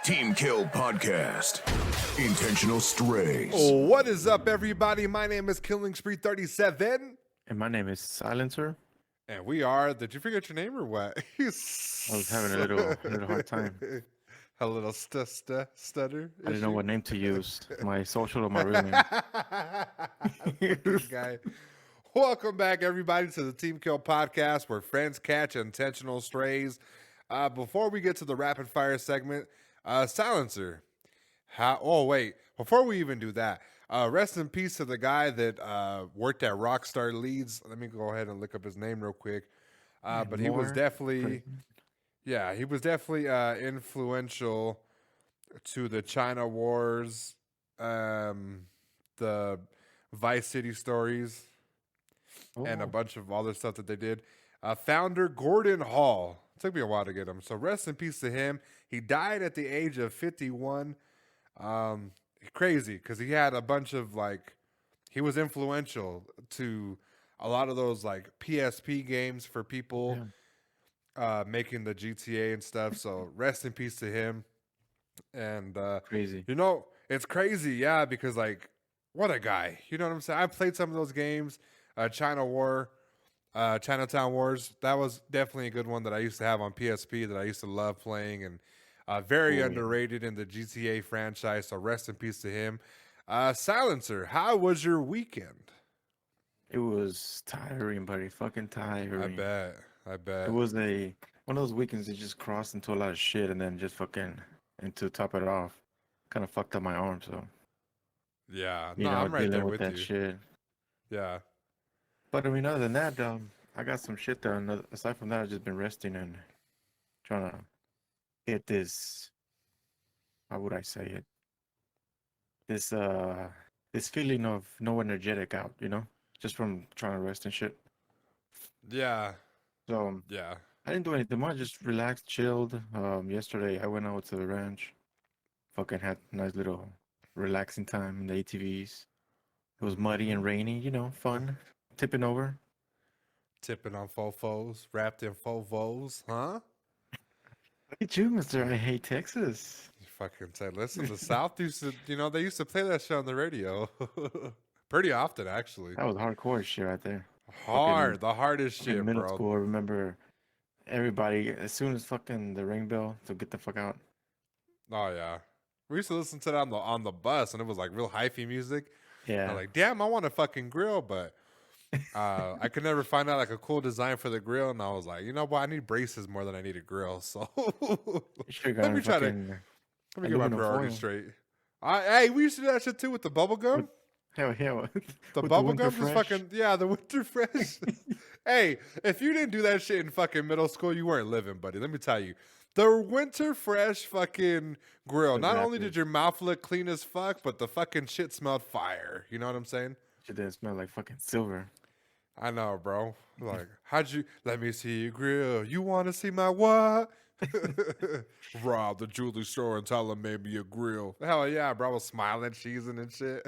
Team Kill Podcast. Intentional Strays. What is up, everybody? My name is Killing Spree 37. And my name is Silencer. And we are... Did you forget your name or what? I was having a little hard time. A little stutter. I didn't know what name to use. My social or my real name. Fucking guy. Welcome back, everybody, to the Team Kill Podcast, where friends catch intentional strays. Before we get to the rapid fire segment, Silencer. Before we even do that, rest in peace to the guy that worked at Rockstar Leeds. Let me go ahead and look up his name real quick. But he was definitely, influential to the China Wars, the Vice City stories, and a bunch of other stuff that they did. Founder Gordon Hall. It took me a while to get him. So rest in peace to him. He died at the age of 51. Crazy, because he had a bunch of, he was influential to a lot of those, PSP games for people making the GTA and stuff. So rest in peace to him. And, Crazy. It's crazy, yeah, because, what a guy. You know what I'm saying? I played some of those games. Chinatown Wars. That was definitely a good one that I used to have on PSP that I used to love playing, and very underrated in the GTA franchise. So rest in peace to him. Silencer, how was your weekend? It was tiring, buddy. Fucking tiring. I bet. It was one of those weekends that just crossed into a lot of shit, and then just and to top it off, kind of fucked up my arm. So yeah, I'm right there with that you. Shit. Yeah. But I mean, other than that, I got some shit done. Aside from that, I've just been resting and trying to get this. How would I say it? This feeling of no energetic out, just from trying to rest and shit. Yeah. So yeah, I didn't do anything much. Just relaxed, chilled. Yesterday I went out to the ranch. Fucking had a nice little relaxing time in the ATVs. It was muddy and rainy, fun. Tipping over. Tipping on fofos, wrapped in fofos, huh? Look at you, Mister. I hate Texas. You fucking said, listen, the South used to, they used to play that shit on the radio pretty often, actually. That was hardcore shit right there. The hardest shit, in middle bro. School, I remember everybody, as soon as fucking the ring bell, to get the fuck out. Oh, yeah. We used to listen to that on the bus, and it was real hyphy music. Yeah. I'm damn, I want a fucking grill, but I could never find out a cool design for the grill, and I was like, you know what? I need braces more than I need a grill. So let me get my priorities straight. Hey, we used to do that shit too with the bubble gum. Hell, hell. The bubble gum is fucking the Winter Fresh. Hey, if you didn't do that shit in fucking middle school, you weren't living, buddy. Let me tell you. The Winter Fresh fucking grill. Exactly. Not only did your mouth look clean as fuck, but the fucking shit smelled fire. You know what I'm saying? Shit didn't smell like fucking silver. I know, bro. Let me see your grill. You want to see my what? Rob the jewelry store and tell him made me a grill. Hell yeah, bro. I was smiling, cheesing and shit.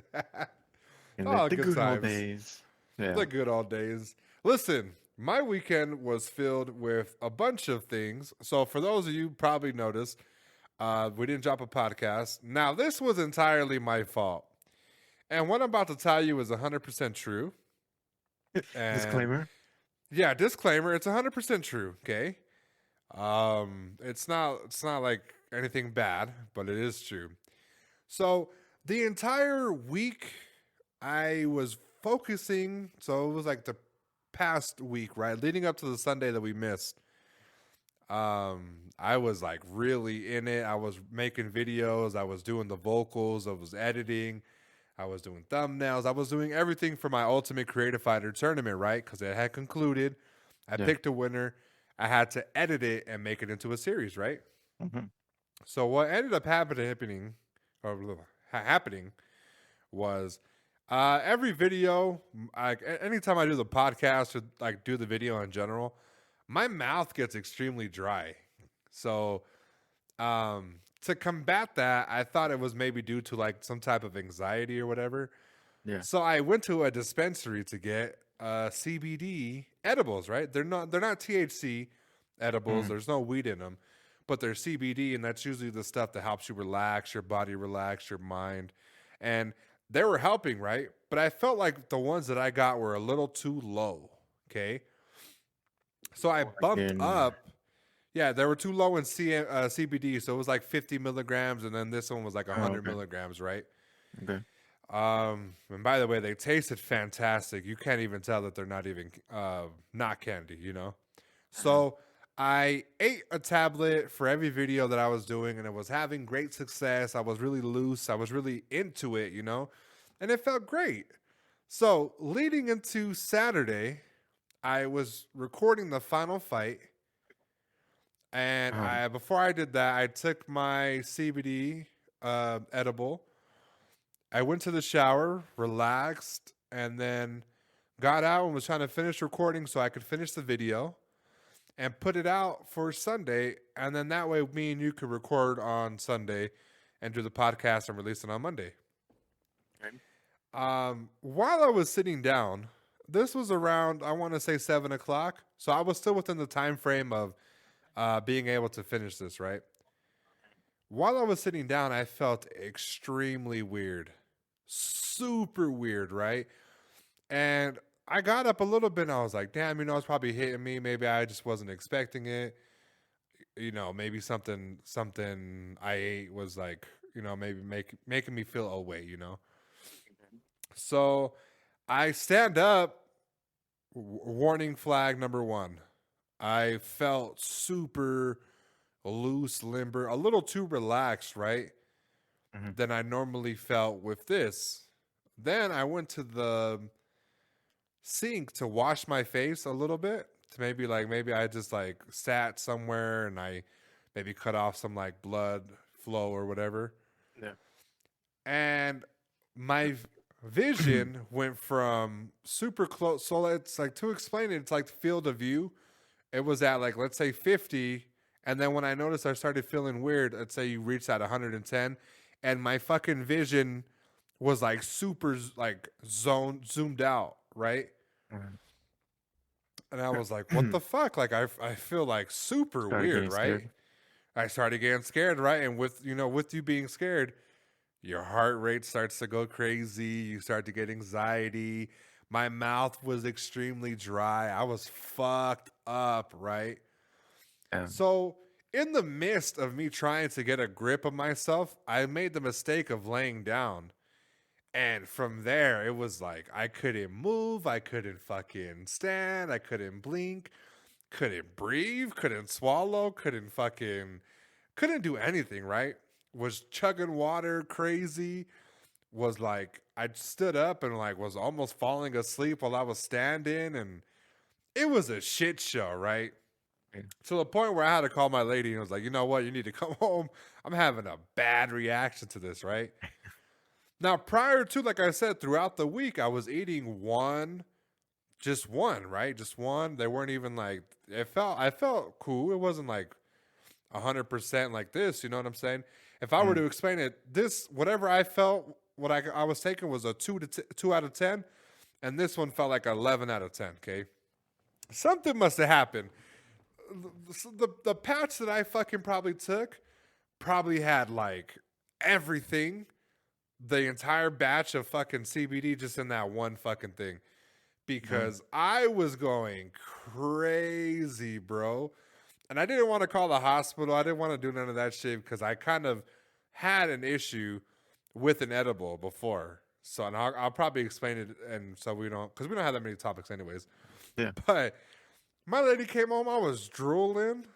The good old days. Yeah. The good old days. Listen, my weekend was filled with a bunch of things. So for those of you probably noticed, we didn't drop a podcast. Now, this was entirely my fault. And what I'm about to tell you is 100% true. Disclaimer? Yeah, disclaimer. It's 100% true, okay? It's not like anything bad, but it is true. So the entire week I was focusing, so it was the past week, right? Leading up to the Sunday that we missed. I was really in it. I was making videos. I was doing the vocals. I was editing. I was doing thumbnails. I was doing everything for my Ultimate Creative Fighter tournament, right? Because it had concluded. I picked a winner. I had to edit it and make it into a series, right? Mm-hmm. So what ended up happening was every video, anytime I do the podcast or do the video in general, my mouth gets extremely dry. So to combat that, I thought it was maybe due to some type of anxiety or whatever. Yeah. So I went to a dispensary to get CBD edibles, right? They're not THC edibles. There's no weed in them, but they're CBD, and that's usually the stuff that helps you relax your body, relax your mind. And they were helping, right? But I felt like the ones that I got were a little too low. Okay. So I bumped In up. Yeah, they were too low in CBD. So it was like 50 milligrams. And then this one was like 100 okay. milligrams, right? Okay. And by the way, they tasted fantastic. You can't even tell that they're not even not candy, you know? So I ate a tablet for every video that I was doing, and it was having great success. I was really loose. I was really into it, you know? And it felt great. So leading into Saturday, I was recording the final fight. And before I did that, I took my CBD edible. I went to the shower, relaxed, and then got out and was trying to finish recording so I could finish the video and put it out for Sunday. And then that way me and you could record on Sunday and do the podcast and release it on Monday. Okay. While I was sitting down, this was around, I want to say 7 o'clock. So I was still within the time frame of being able to finish this, right? While I was sitting down, I felt extremely weird. Super weird, right? And I got up a little bit and I was like, damn, it's probably hitting me. Maybe I just wasn't expecting it. Maybe something I ate was like, maybe making me feel away, So I stand up, warning flag number 1. I felt super loose, limber, a little too relaxed, right? Than I normally felt with this. Then I went to the sink to wash my face a little bit. To maybe I just like sat somewhere and I maybe cut off some like blood flow or whatever. Yeah. And my vision went from super close. So it's like, to explain it, it's like the field of view. It was at like, let's say 50. And then when I noticed I started feeling weird, let's say you reached at 110, and my fucking vision was like super like zoomed out, right? And I was like, what the fuck? Like I feel like super weird, right? Scared. I started getting scared, right? And with you being scared, your heart rate starts to go crazy. You start to get anxiety. My mouth was extremely dry. I was fucked up, right? So in the midst of me trying to get a grip of myself, I made the mistake of laying down. And from there, it was like I couldn't move. I couldn't fucking stand. I couldn't blink. Couldn't breathe. Couldn't swallow. Couldn't do anything, right? Was chugging water crazy. Was like, I stood up and like was almost falling asleep while I was standing. And it was a shit show, right? To the point where I had to call my lady and was like, you know what? You need to come home. I'm having a bad reaction to this, right? Now, prior to, like I said, throughout the week, I was eating just one, right? Just one. They weren't even like, I felt cool. It wasn't like 100% like this, you know what I'm saying? If I were to explain it, whatever I felt, what I was taking was a 2 out of 10, and this one felt like 11 out of 10, okay? Something must have happened. The patch that I fucking probably took probably had like everything, the entire batch of fucking CBD just in that one fucking thing, because I was going crazy, bro. And I didn't want to call the hospital. I didn't want to do none of that shit because I kind of had an issue with an edible before. So and I'll probably explain it, and so because we don't have that many topics anyways. Yeah. But my lady came home. I was drooling.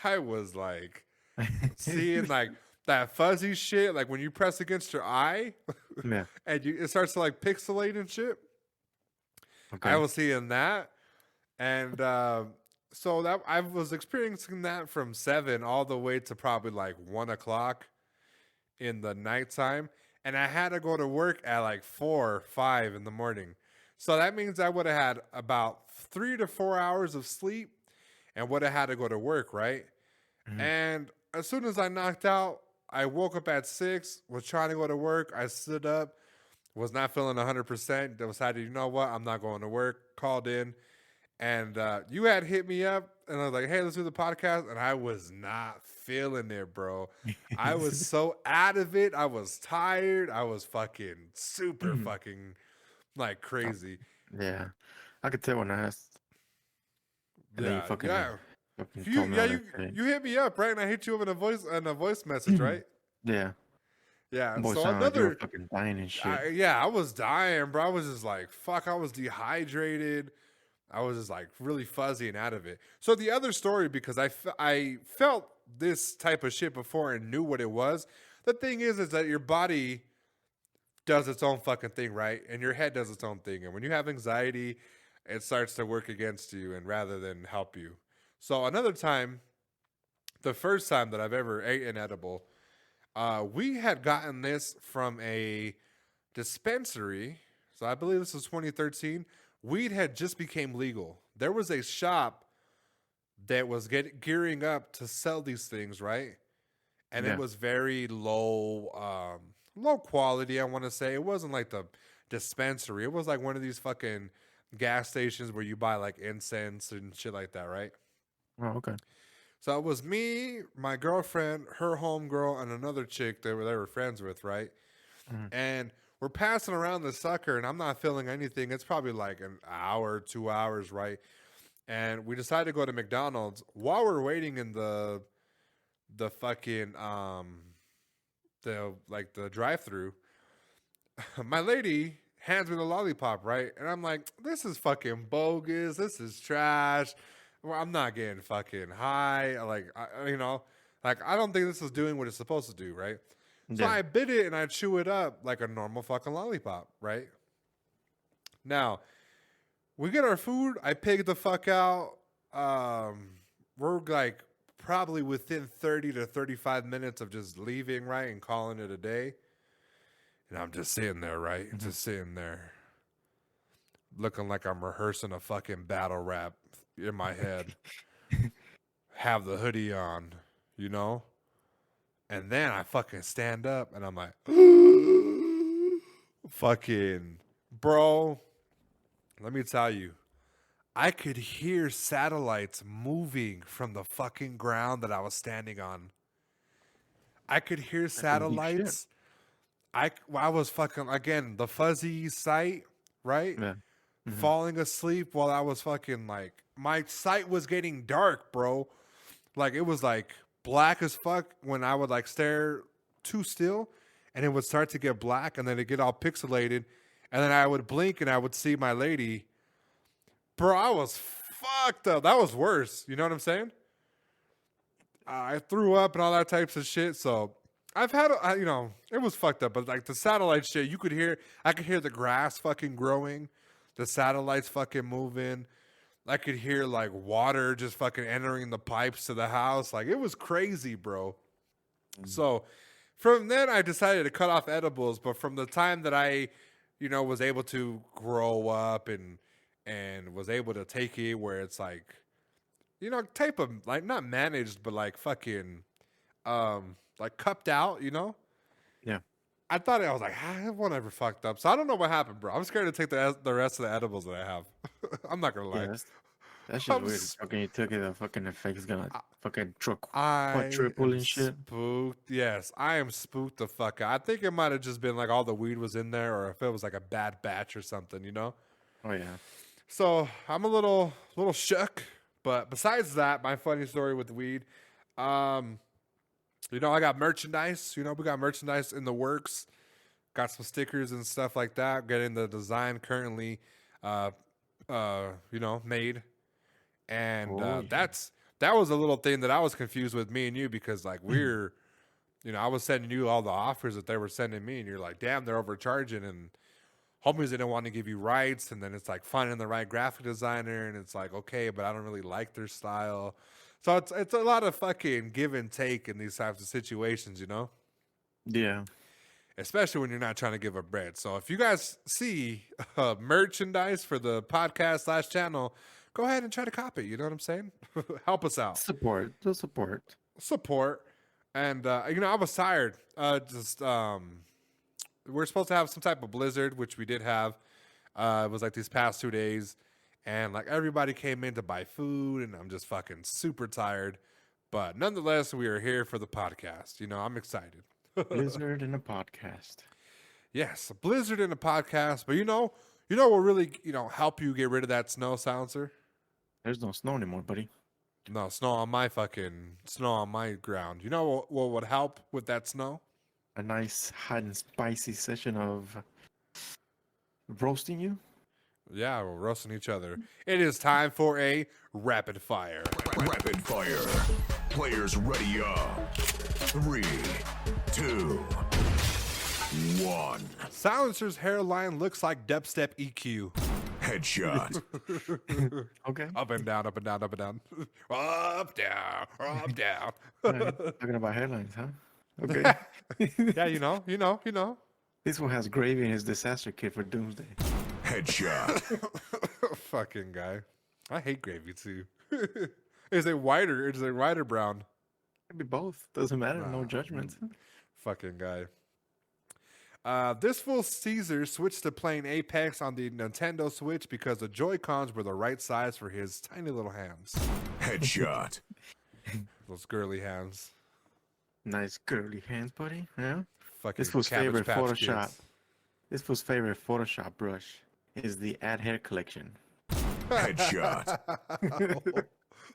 I was like seeing like that fuzzy shit, like when you press against your eye, Yeah. and it starts to like pixelate and shit. Okay. I was seeing that, and so that I was experiencing that from 7 all the way to probably like 1 o'clock in the nighttime, and I had to go to work at like 4 or 5 in the morning. So that means I would have had about 3 to 4 hours of sleep and would have had to go to work, right? And as soon as I knocked out, I woke up at 6, was trying to go to work. I stood up, was not feeling 100%. Decided, you know what? I'm not going to work. Called in. And you had hit me up, and I was like, "Hey, let's do the podcast." And I was not feeling it, bro. I was so out of it. I was tired. I was fucking super fucking like crazy. Yeah, I could tell when I asked, and then you Yeah, yeah. fucking You told me yeah all you that shit. you hit me up, right? And I hit you up in a voice message, right? Yeah, Yeah. boy, So sounded like you were another, fucking dying and shit. yeah, I was dying, bro. I was just like, fuck. I was dehydrated. I was just like really fuzzy and out of it. So the other story, because I felt this type of shit before and knew what it was. The thing is that your body does its own fucking thing, right? And your head does its own thing. And when you have anxiety, it starts to work against you and rather than help you. So another time, the first time that I've ever ate an edible, we had gotten this from a dispensary. So I believe this was 2013. Weed had just became legal. There was a shop that was gearing up to sell these things, right? And it Yeah, was very low quality. I want to say it wasn't like the dispensary. It was like one of these fucking gas stations where you buy like incense and shit like that, right? oh, okay. So it was me, my girlfriend, her homegirl, and another chick they were friends with, right? Mhm. And we're passing around the sucker, and I'm not feeling anything. It's probably like an hour, 2 hours, right? And we decided to go to McDonald's. While we're waiting in the fucking the drive-through, my lady hands me the lollipop, right? And I'm like, this is fucking bogus. This is trash. Well, I'm not getting fucking high. Like, like I don't think this is doing what it's supposed to do, right? So Yeah, I bit it and I chew it up like a normal fucking lollipop, right? Now, we get our food. I pig the fuck out. We're like probably within 30 to 35 minutes of just leaving, right? And calling it a day. And I'm just sitting there, right? Just sitting there looking like I'm rehearsing a fucking battle rap in my head. Have the hoodie on, you know? And then I fucking stand up and I'm like, fucking, bro, let me tell you, I could hear satellites moving from the fucking ground that I was standing on. I could hear that's some deep shit. satellites. I was fucking, again, the fuzzy sight, right? Yeah. Falling asleep while I was fucking like, my sight was getting dark, bro. Like it was like black as fuck when I would like stare too still and it would start to get black and then it'd get all pixelated. And then I would blink and I would see my lady. Bro, I was fucked up. That was worse. You know what I'm saying? I threw up and all that types of shit. So I've had, it was fucked up. But like the satellite shit, I could hear the grass fucking growing, the satellites fucking moving. I could hear like water just fucking entering the pipes to the house. Like it was crazy, bro. So from then I decided to cut off edibles. But from the time that I, was able to grow up and was able to take it where it's like, type of like not managed, but like fucking like cupped out, Yeah. I thought I was like, I won't ever fucked up. So I don't know what happened, bro. I'm scared to take the rest of the edibles that I have. I'm not gonna lie. Yeah, that's just I'm weird. s- Fucking you took it, the fucking effect is gonna fucking I quadruple am and shit. spooked. Yes, I am spooked the fuck out. I think it might have just been like all the weed was in there, or if it was like a bad batch or something. Oh yeah. So I'm a little shook. But besides that, my funny story with weed, I got merchandise. We got merchandise in the works. Got some stickers and stuff like that. Getting the design currently, made. And Oh yeah. that was a little thing that I was confused with me and you because like I was sending you all the offers that they were sending me, and you're like, damn, they're overcharging, and homies didn't want to give you rights, and then it's like finding the right graphic designer, and it's like okay, but I don't really like their style, so it's a lot of fucking give and take in these types of situations. Yeah. Especially when you're not trying to give up bread. So if you guys see merchandise for the podcast / channel, go ahead and try to copy. You know what I'm saying? Help us out. Support. The support. Support. And, I was tired. We're supposed to have some type of blizzard, which we did have. It was like these past 2 days. and like everybody came in to buy food, and I'm just fucking super tired. But nonetheless, we are here for the podcast. You know, I'm excited. Blizzard in a podcast. Yes, a blizzard in a podcast. But you know what really help you get rid of that snow silencer? There's no snow anymore, buddy. No, snow on my ground. You know what would help with that snow? A nice hot and spicy session of roasting you. Yeah, we're roasting each other. It is time for a rapid fire. Rapid fire. Players ready up. 3, 2, 1. Silencer's hairline looks like dubstep EQ. Headshot. Okay. Up and down, up and down, up and down. Up, down, up, down. Talking about headlines, huh? Okay. Yeah, you know. This one has gravy in his disaster kit for Doomsday. Headshot. Fucking guy. I hate gravy too. Is it white or brown? Maybe both. Doesn't matter. No Nah. judgment. Fucking guy. This fool Caesar switched to playing Apex on the Nintendo Switch because the Joy-Cons were the right size for his tiny little hands. Headshot. Those girly hands. Nice girly hands, buddy. Yeah. Fucking This was Cabbage favorite Patch Photoshop. Kids. This was favorite Photoshop brush is the Add Hair collection. Headshot.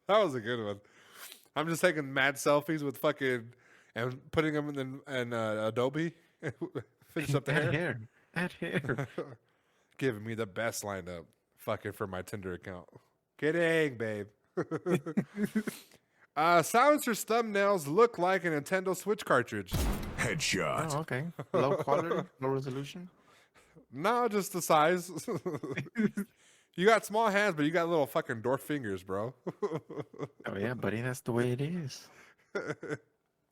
That was a good one. I'm just taking mad selfies with fucking and putting them in Adobe. Finish up the hair. Add hair. Giving me the best lineup. Fucking for my Tinder account. Kidding, babe. Silencer's thumbnails look like a Nintendo Switch cartridge. Headshot. Oh, okay. Low quality, low resolution. No, just the size. You got small hands, but you got little fucking dwarf fingers, bro. Oh yeah, buddy, that's the way it is.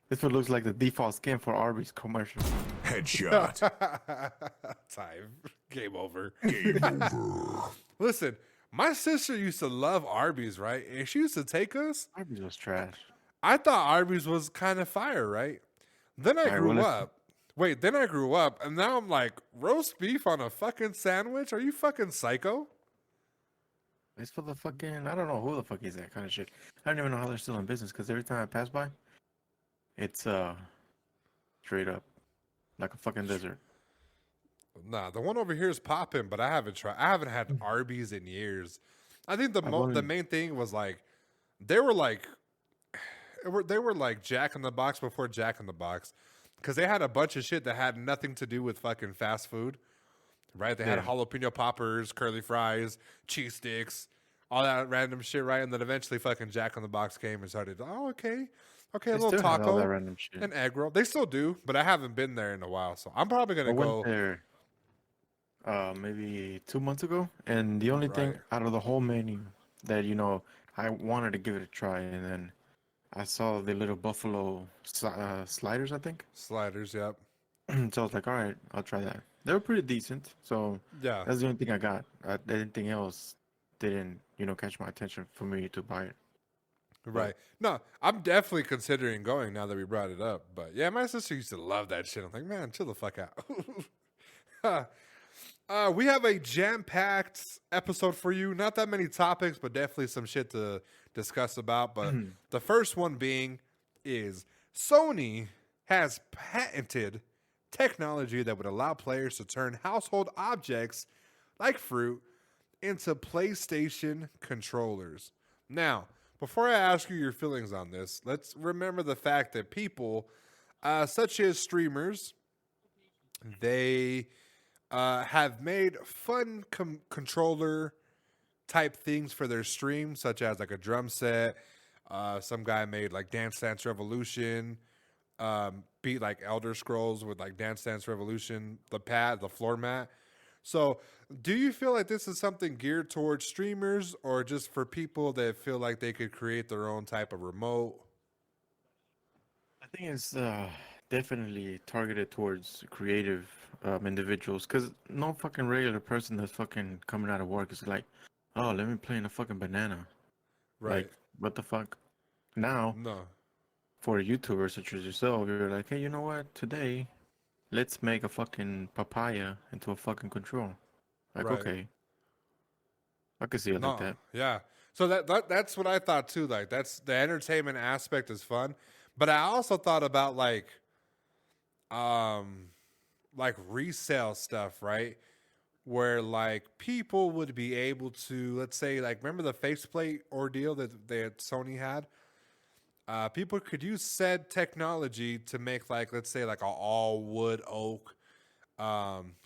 This one looks like the default skin for Arby's commercial. Headshot. Time. Game over. Game over. Listen, my sister used to love Arby's, right? And she used to take us. Arby's was trash. I thought Arby's was kind of fire, right? Then I grew up. Wait, then I grew up, and now I'm like, roast beef on a fucking sandwich? Are you fucking psycho? It's for the fucking, I don't know who the fuck is that kind of shit. I don't even know how they're still in business because every time I pass by, it's straight up like a fucking desert. Nah, the one over here is popping, but I haven't tried. I haven't had Arby's in years. I think the main thing was like they were like Jack in the Box before Jack in the Box, because they had a bunch of shit that had nothing to do with fucking fast food, right? They had jalapeno poppers, curly fries, cheese sticks, all that random shit, right? And then eventually fucking Jack in the Box came and started. Oh, okay, a They little still have all that taco, random shit. an egg roll. They still do, but I haven't been there in a while, so I'm probably I gonna go. went there maybe 2 months ago, and the only thing Right. out of the whole menu that I wanted to give it a try, and then I saw the little buffalo sliders, I think. Sliders, yep. So I was like, all right, I'll try that. They were pretty decent. So Yeah. that's the only thing I got. Anything else didn't, catch my attention for me to buy it. Right. No, I'm definitely considering going now that we brought it up. But yeah, my sister used to love that shit. I'm like, man, chill the fuck out. We have a jam-packed episode for you. Not that many topics, but definitely some shit to discuss about. But the first one being is Sony has patented technology that would allow players to turn household objects like fruit into PlayStation controllers. Now, before I ask you your feelings on this, let's remember the fact that people, such as streamers, they have made fun controller type things for their stream, such as like a drum set. Some guy made like Dance Dance Revolution, beat like Elder Scrolls with like Dance Dance Revolution, the floor mat. So, do you feel like this is something geared towards streamers or just for people that feel like they could create their own type of remote? I think it's definitely targeted towards creative individuals, because no fucking regular person that's fucking coming out of work is like, oh, let me play in a fucking banana. Right. Like, what the fuck? Now, No. for YouTubers such as yourself, you're like, hey, you know what? Today, let's make a fucking papaya into a fucking control. Like, Right. okay. I could see it like that. Yeah. So that's what I thought too. Like that's the entertainment aspect is fun, but I also thought about like resale stuff, right? Where like people would be able to, let's say, like remember the faceplate ordeal that Sony had? People could use said technology to make like let's say like a all wood oak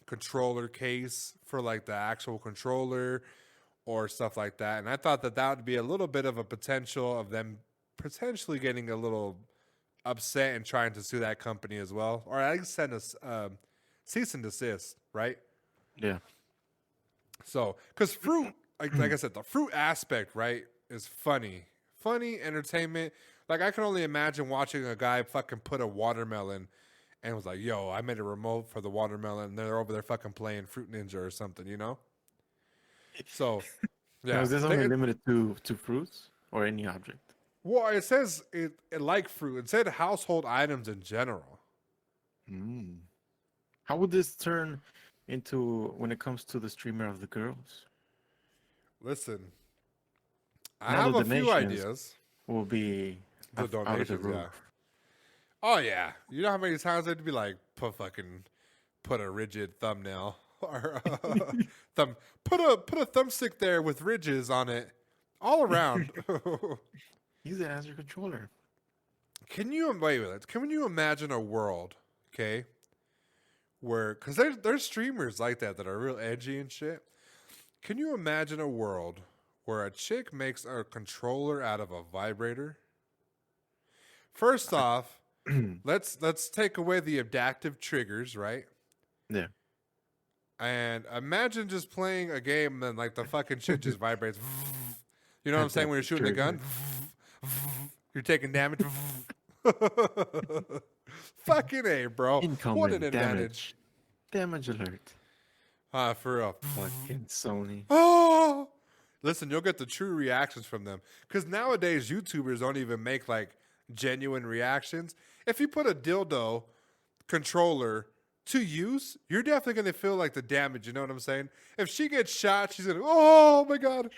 controller case for like the actual controller or stuff like that. And I thought that would be a little bit of a potential of them potentially getting a little upset and trying to sue that company as well, or at least send us cease and desist, right? Yeah. So, because fruit, like I said, the fruit aspect, right, is funny, entertainment. Like I can only imagine watching a guy fucking put a watermelon and was like, "Yo, I made a remote for the watermelon." And they're over there fucking playing Fruit Ninja or something, you know? So, Now, yeah. is this only limited to fruits or any object? Well, it says it like fruit. It said household items in general. Mm. How would this turn into when it comes to the streamer of the girls? Listen, I Now have the a few donations ideas. will be The out of the donations, roof. yeah. Oh yeah, you know how many times they'd be like, put a rigid thumbnail or put a thumbstick there with ridges on it, all around. Use it as your controller. Can you imagine a world, okay, where because there's streamers like that are real edgy and shit. Can you imagine a world where a chick makes a controller out of a vibrator? First off, let's take away the adaptive triggers, right? Yeah. And imagine just playing a game and then like the fucking shit just vibrates. You know what I'm saying? When you're shooting a gun, you're taking damage. Fucking A, bro. Incoming What an advantage. Damage alert. For real. Fucking Sony. Oh, listen, you'll get the true reactions from them. Because nowadays, YouTubers don't even make like genuine reactions. If you put a dildo controller to use, you're definitely going to feel like the damage. You know what I'm saying? If she gets shot, she's going to, oh my God.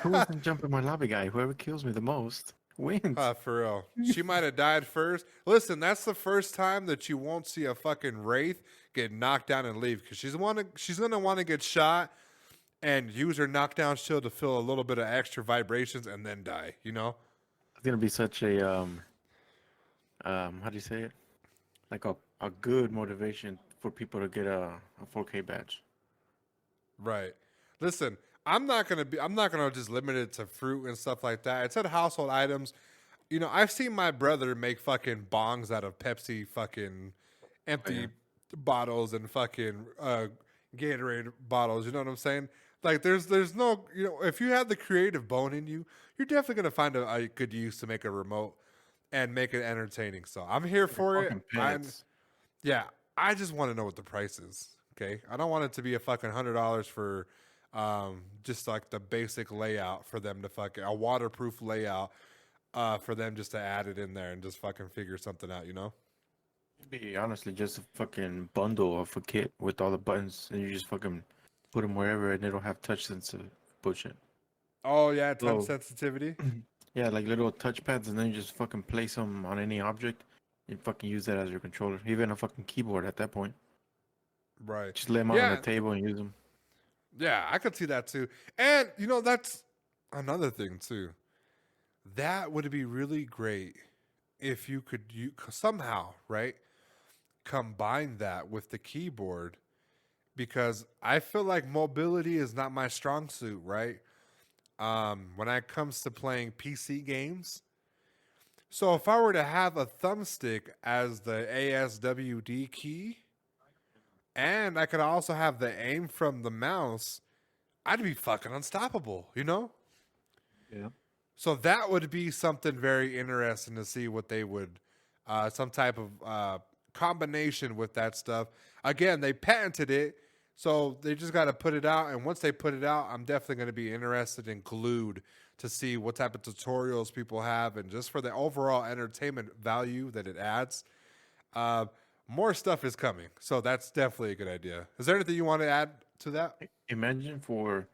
Who wasn't jumping my lobby guy? Whoever kills me the most wins. For real. She might have died first. Listen, that's the first time that you won't see a fucking wraith get knocked down and leave because she's going to want to get shot and use her knockdown shield to feel a little bit of extra vibrations and then die, you know? It's gonna be such a how do you say it? Like a good motivation for people to get a 4K badge. Right. Listen, I'm not gonna just limit it to fruit and stuff like that. It said household items. You know, I've seen my brother make fucking bongs out of Pepsi fucking empty bottles and fucking Gatorade bottles. You know what I'm saying? Like, there's no, you know, if you have the creative bone in you, you're definitely gonna find a good use to make a remote and make it entertaining. So I'm here for it. Yeah, I just want to know what the price is. Okay, I don't want it to be a fucking $100 for just like the basic layout for them to fucking a waterproof layout for them just to add it in there and just fucking figure something out. You know? It'd be honestly just a fucking bundle of a kit with all the buttons, and you just fucking put them wherever, and it'll have touch sensitive bullshit. Oh yeah, touch sensitivity. Yeah, like little touchpads, and then you just fucking place them on any object. You fucking use that as your controller, even a fucking keyboard at that point. Right. Just lay them out on the table and use them. Yeah, I could see that too. And you know, that's another thing too. That would be really great if you could somehow, right, combine that with the keyboard, because I feel like mobility is not my strong suit, right? When it comes to playing PC games. So if I were to have a thumbstick as the ASWD key, and I could also have the aim from the mouse, I'd be fucking unstoppable, you know? Yeah. So that would be something very interesting to see what they would, some type of combination with that stuff. Again, they patented it, so they just got to put it out. And once they put it out, I'm definitely going to be interested and glued to see what type of tutorials people have, and just for the overall entertainment value that it adds. More stuff is coming, so that's definitely a good idea. Is there anything you want to add to that? Imagine for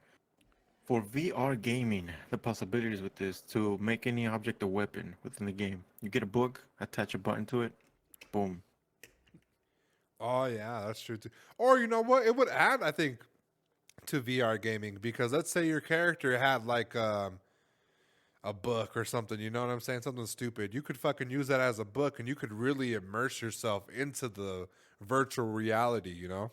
VR gaming, the possibilities with this to make any object a weapon within the game. You get a book, attach a button to it, boom. Oh yeah, that's true too. Or you know what? It would add, I think, to VR gaming because let's say your character had like a book or something. You know what I'm saying? Something stupid. You could fucking use that as a book, and you could really immerse yourself into the virtual reality. You know.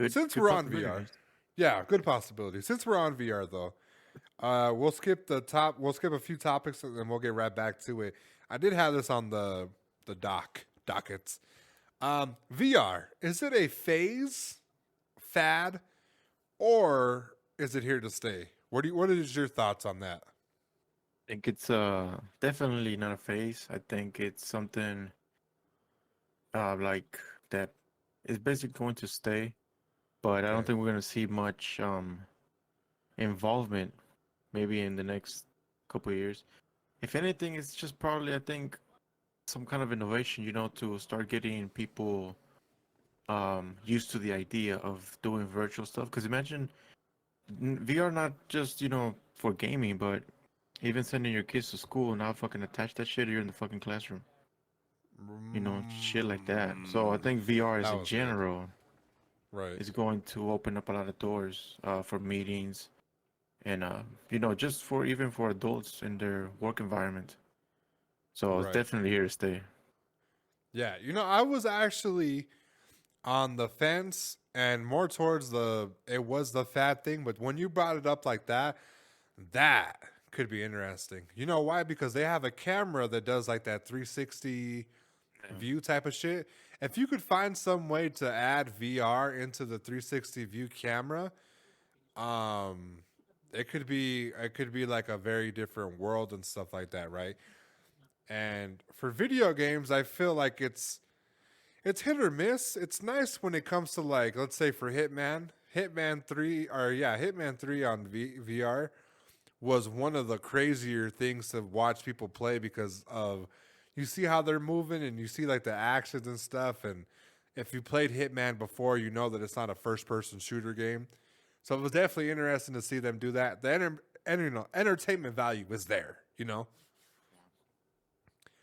Since Good we're on VR, possibilities. yeah, good possibility. Since we're on VR though, we'll skip the top. We'll skip a few topics, and then we'll get right back to it. I did have this on the dockets. VR, is it a phase, fad, or is it here to stay? What is your thoughts on that? I think it's definitely not a phase. I think it's something like that is basically going to stay, but I don't Okay. think we're gonna see much involvement maybe in the next couple of years. If anything, it's just probably I think some kind of innovation, to start getting people used to the idea of doing virtual stuff. Because imagine VR not just for gaming, but even sending your kids to school and now fucking attach that shit. You're in the fucking classroom, shit like that. So I think VR as That in was good. general Right. is going to open up a lot of doors for meetings and just for even for adults in their work environment. So it's Right. definitely here to stay. Yeah. I was actually on the fence and more towards it was the fat thing, but when you brought it up like that could be interesting. You know why? Because they have a camera that does like that 360 view type of shit. If you could find some way to add VR into the 360 view camera, um it could be like a very different world and stuff like that, right? And for video games, I feel like it's hit or miss. It's nice when it comes to like, let's say for Hitman 3 or yeah, Hitman 3 on VR was one of the crazier things to watch people play because of you see how they're moving and you see like the actions and stuff, and if you played Hitman before, you know that it's not a first person shooter game. So it was definitely interesting to see them do that. The entertainment value is there, you know?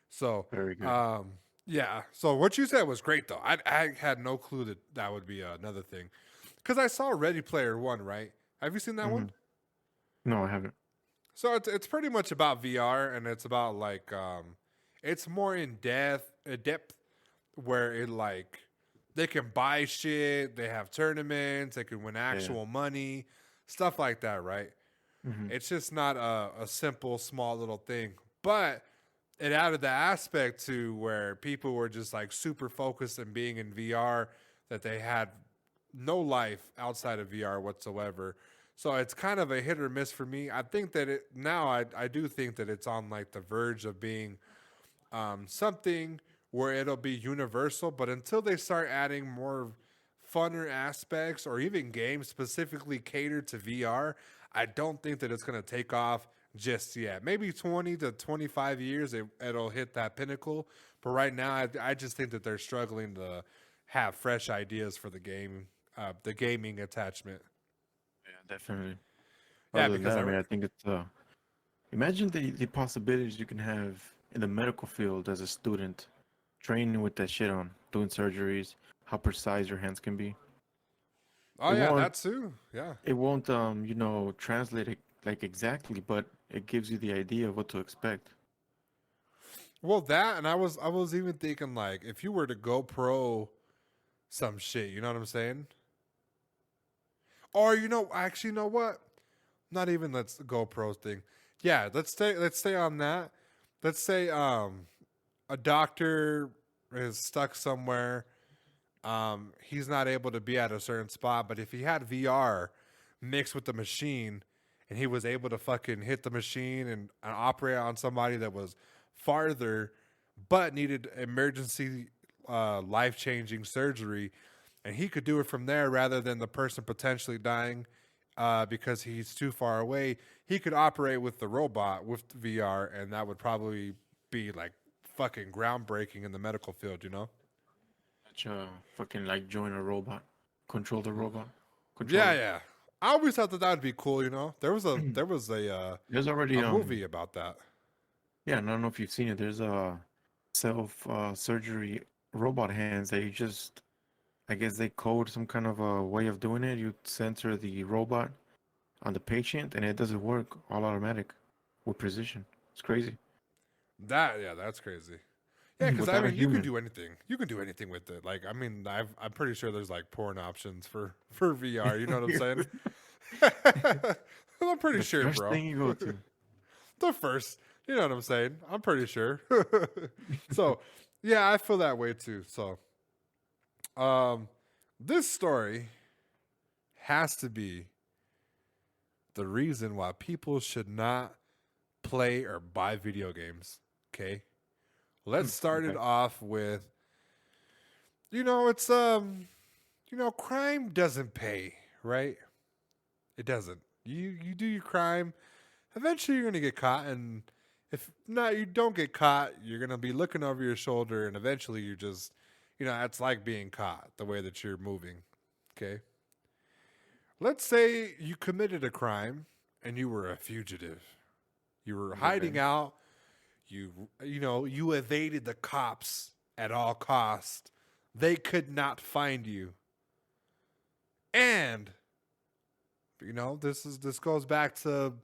So, Very good. um, yeah. So what you said was great, though. I had no clue that that would be another thing, because I saw Ready Player One. Right? Have you seen that Hmm. one? No, I haven't. So it's pretty much about VR, and it's about like it's more in depth where it like they can buy shit, they have tournaments, they can win Yeah. actual money, stuff like that. Right? Hmm. It's just not a simple small little thing, but it added the aspect to where people were just like super focused and being in VR that they had no life outside of VR whatsoever. So it's kind of a hit or miss for me. I think that I do think that it's on like the verge of being something where it'll be universal. But until they start adding more funner aspects or even games specifically catered to VR, I don't think that it's going to take off just yet. Maybe 20 to 25 years, it'll hit that pinnacle. But right now, I just think that they're struggling to have fresh ideas for the gaming attachment. Yeah, definitely. Yeah, Other than because that, I mean, I think it's imagine the possibilities you can have in the medical field as a student, training with that shit on, doing surgeries, how precise your hands can be. oh It yeah, won't that too. Yeah. it won't translate it like exactly, but it gives you the idea of what to expect. Well, that and I was even thinking like if you were to go pro some shit, you know what I'm saying? Or actually, you know what? Not even let's go pro thing. Yeah, let's stay on that. Let's say a doctor is stuck somewhere. He's not able to be at a certain spot, but if he had VR mixed with the machine and he was able to fucking hit the machine and operate on somebody that was farther but needed emergency life changing surgery, and he could do it from there rather than the person potentially dying because he's too far away. He could operate with the robot with VR, and that would probably be like fucking groundbreaking in the medical field, you know? Such a fucking like join a robot. control the robot. Yeah, yeah. I always thought that would be cool. You know, there was a There's already movie about that. Yeah, and I don't know if you've seen it. There's a self surgery robot hands that you just, I guess they code some kind of a way of doing it. You center the robot on the patient, and it doesn't work all automatic with precision. It's crazy. That's crazy. Yeah, because I Without a mean, you can human. do anything. You can do anything with it. Like, I mean, I'm pretty sure there's like porn options for VR. You know what I'm saying? I'm pretty The sure, first bro. thing you go to. The first, you know what I'm saying? I'm pretty sure. So, yeah, I feel that way too. So, this story has to be the reason why people should not play or buy video games. Okay. Let's start it Okay. off with, it's crime doesn't pay, right? It doesn't. You do your crime, eventually you're gonna get caught, and if not, you don't get caught, you're gonna be looking over your shoulder, and eventually you just, it's like being caught the way that you're moving. Okay. Let's say you committed a crime and you were a fugitive. You were hiding Okay. out. You evaded the cops at all cost. They could not find you. And this goes back to,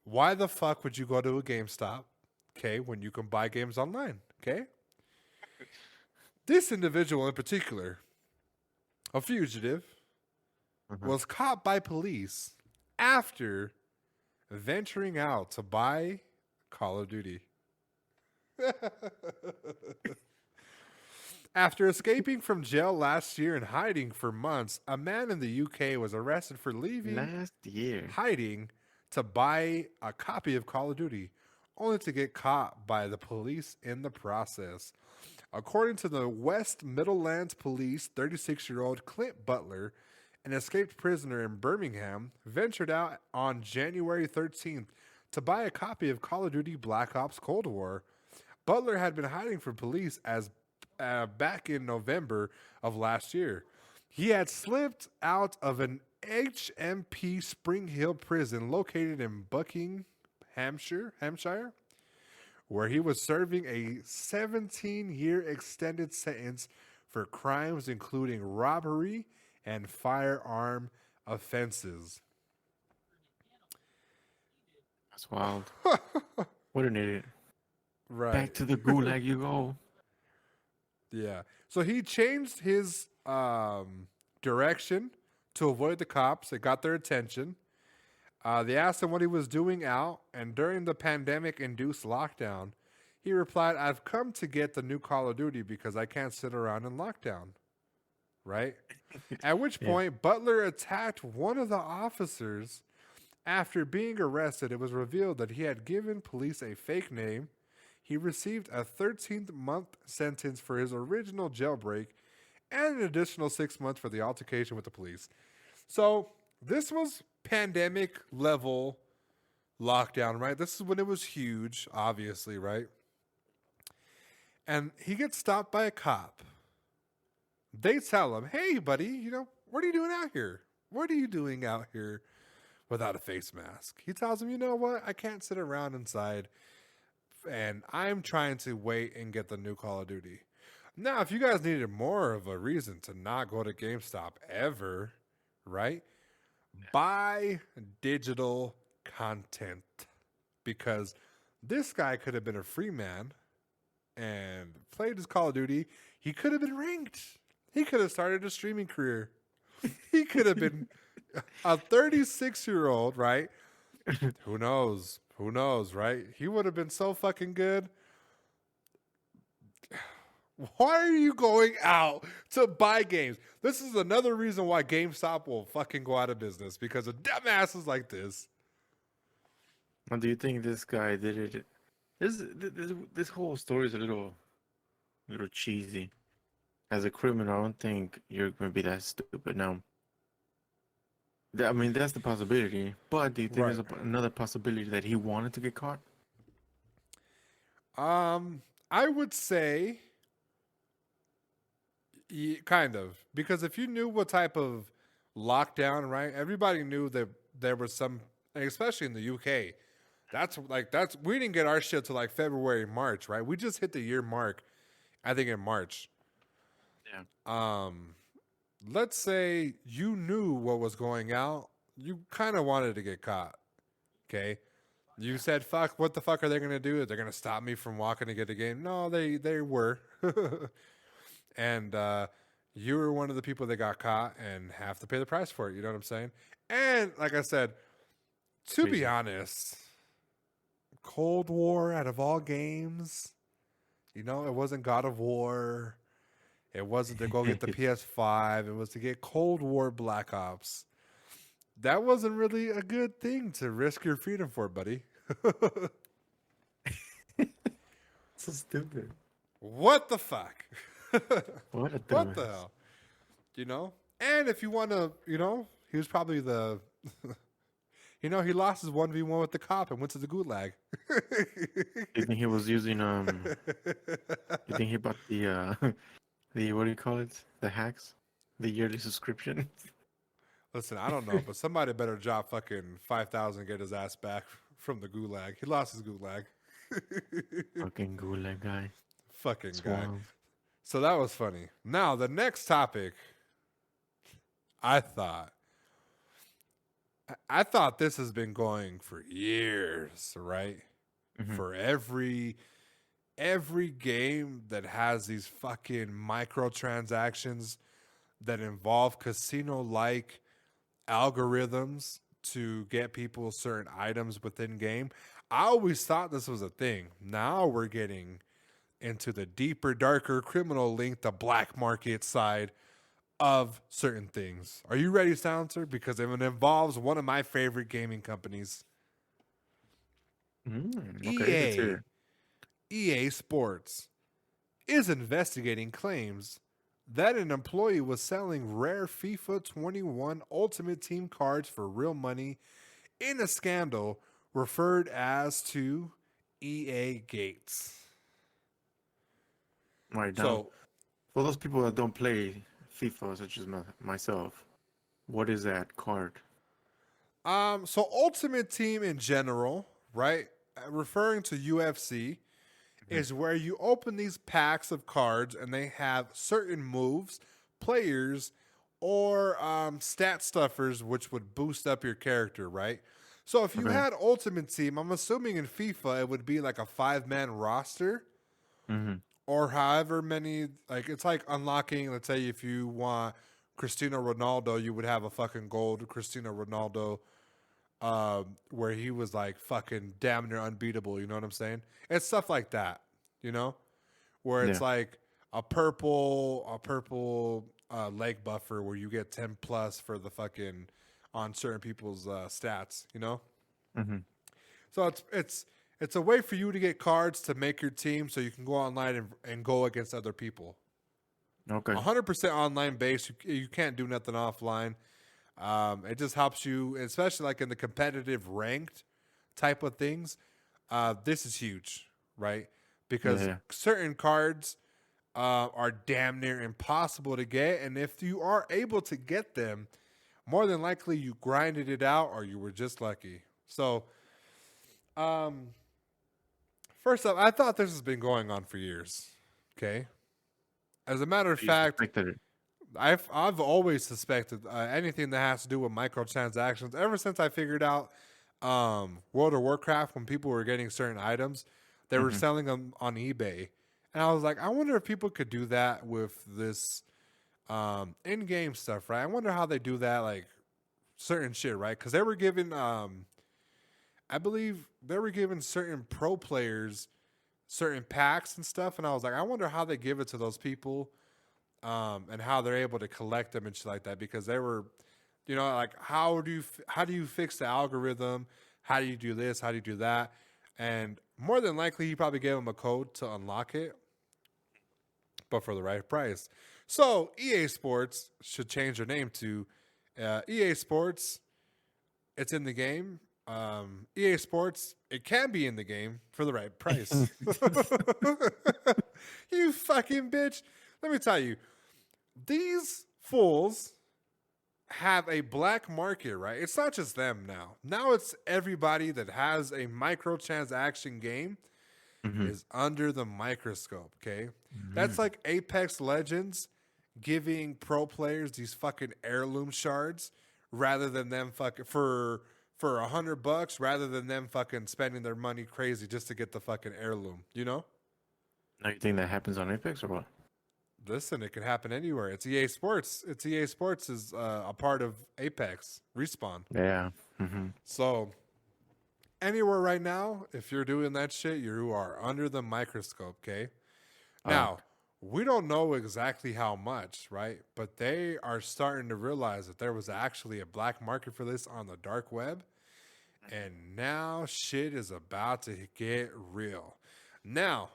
why the fuck would you go to a GameStop, okay, when you can buy games online, okay? This individual in particular, a fugitive, Uh-huh. was caught by police after venturing out to buy Call of Duty. After escaping from jail last year and hiding for months, a man in the UK was arrested for leaving Last year. hiding to buy a copy of Call of Duty, only to get caught by the police in the process. According to the West Midlands Police, 36-year-old Clint Butler, an escaped prisoner in Birmingham, ventured out on January 13th to buy a copy of Call of Duty Black Ops Cold War. Butler had been hiding from police as back in November of last year. He had slipped out of an HMP Spring Hill prison located in Buckinghamshire, where he was serving a 17-year extended sentence for crimes including robbery and firearm offenses. That's wild. What an idiot. Right. Back to the gulag you go. Yeah. So he changed his direction to avoid the cops. It got their attention. They asked him what he was doing out, and during the pandemic-induced lockdown, he replied, "I've come to get the new Call of Duty because I can't sit around in lockdown." Right? At which point, Butler attacked one of the officers. After being arrested, it was revealed that he had given police a fake name. He received a 13-month sentence for his original jailbreak and an additional 6 months for the altercation with the police. So this was pandemic level lockdown, right? This is when it was huge, obviously, right? And he gets stopped by a cop. They tell him, "Hey, buddy, what are you doing out here? What are you doing out here without a face mask?" He tells him, "You know what? I can't sit around inside, and I'm trying to wait and get the new Call of Duty." Now, if you guys needed more of a reason to not go to GameStop ever, right? Buy digital content, because this guy could have been a free man and played his Call of Duty. He could have been ranked. He could have started a streaming career. He could have been a 36-year-old, right? Who knows? Who knows, right? He would have been so fucking good. Why are you going out to buy games? This is another reason why GameStop will fucking go out of business, because of dumbasses like this. Now, do you think this guy did it? This whole story is a little cheesy. As a criminal, I don't think you're going to be that stupid. Now, I mean, that's the possibility. But do you think there's another possibility that he wanted to get caught? I would say, Kind of, because if you knew what type of lockdown, right? Everybody knew that there was some, especially in the UK. That's we didn't get our shit till like February, March, right? We just hit the year mark, I think in March. Yeah. Let's say you knew what was going out, you kind of wanted to get caught. Okay, you said, "Fuck, what the fuck are they gonna do? They're gonna stop me from walking to get a game?" No, they were, and you were one of the people that got caught and have to pay the price for it. You know what I'm saying? And like I said, to be Crazy. honest, Cold War out of all games, it wasn't God of War. It wasn't to go get the PS5. It was to get Cold War Black Ops. That wasn't really a good thing to risk your freedom for, buddy. So stupid. What the fuck? What a What the dumbass. hell? And if you want to, he was probably the, he lost his 1v1 with the cop and went to the gulag. You think he was using you think he bought the the what do you call it? The hacks? The yearly subscription? Listen, I don't know, but somebody better drop fucking 5,000 and get his ass back from the gulag. He lost his gulag. Fucking gulag guy. Fucking It's guy. wild. So that was funny. Now, the next topic, I thought this has been going for years, right? Mhm. For every game that has these fucking microtransactions that involve casino-like algorithms to get people certain items within game. I always thought this was a thing. Now we're getting into the deeper, darker criminal link, the black market side of certain things. Are you ready, Silencer? Because it involves one of my favorite gaming companies, Okay, let's hear EA. it. EA Sports is investigating claims that an employee was selling rare FIFA 21 Ultimate Team cards for real money in a scandal referred as to EA Gates. Right now, So, for those people that don't play FIFA, such as myself, what is that card? so Ultimate Team in general, right? Referring to UFC, is where you open these packs of cards and they have certain moves, players, or stat stuffers which would boost up your character, right? So if you Okay. had Ultimate Team, I'm assuming in FIFA it would be like a 5-man roster Mm-hmm. or however many. Like it's like unlocking. Let's say if you want Cristiano Ronaldo, you would have a fucking gold Cristiano Ronaldo, where he was like fucking damn near unbeatable. You know what I'm saying? It's stuff like that. Where it's Yeah. like a purple leg buffer where you get 10 plus for the fucking on certain people's stats. Mm-hmm. So it's a way for you to get cards to make your team so you can go online and go against other people. Okay. 100% online based. You can't do nothing offline. It just helps you, especially like in the competitive ranked type of things. This is huge, right? Because Yeah. certain cards are damn near impossible to get. And if you are able to get them, more than likely you grinded it out or you were just lucky. So, first up, I thought this has been going on for years. Okay. As a matter of You fact, suspected it. I've always suspected anything that has to do with microtransactions. Ever since I figured out World of Warcraft, when people were getting certain items, they were Mhm. selling them on eBay, and I was like, I wonder if people could do that with this in-game stuff, right? I wonder how they do that, like certain shit, right? Because they were giving, I believe they were giving certain pro players certain packs and stuff, and I was like, I wonder how they give it to those people. And how they're able to collect them and shit like that, because they were, like how do you fix the algorithm? How do you do this? How do you do that? And more than likely, he probably gave them a code to unlock it, but for the right price. So EA Sports should change their name to EA Sports. It's in the game. EA Sports. It can be in the game for the right price. You fucking bitch. Let me tell you. these fools have a black market, right? It's not just them now. Now it's everybody that has a microtransaction game Mm-hmm. is under the microscope, okay? That's Mm-hmm. like Apex Legends giving pro players these fucking heirloom shards rather than them fucking for $100 rather than them fucking spending their money crazy just to get the fucking heirloom, you know? Now you think that happens on Apex or what? Listen, it can happen anywhere. It's EA Sports. It's EA Sports is a part of Apex Respawn. Yeah. Mm-hmm. So anywhere right now, if you're doing that shit, you are under the microscope. Okay. Now we don't know exactly how much, right? But they are starting to realize that there was actually a black market for this on the dark web, and now shit is about to get real. Now,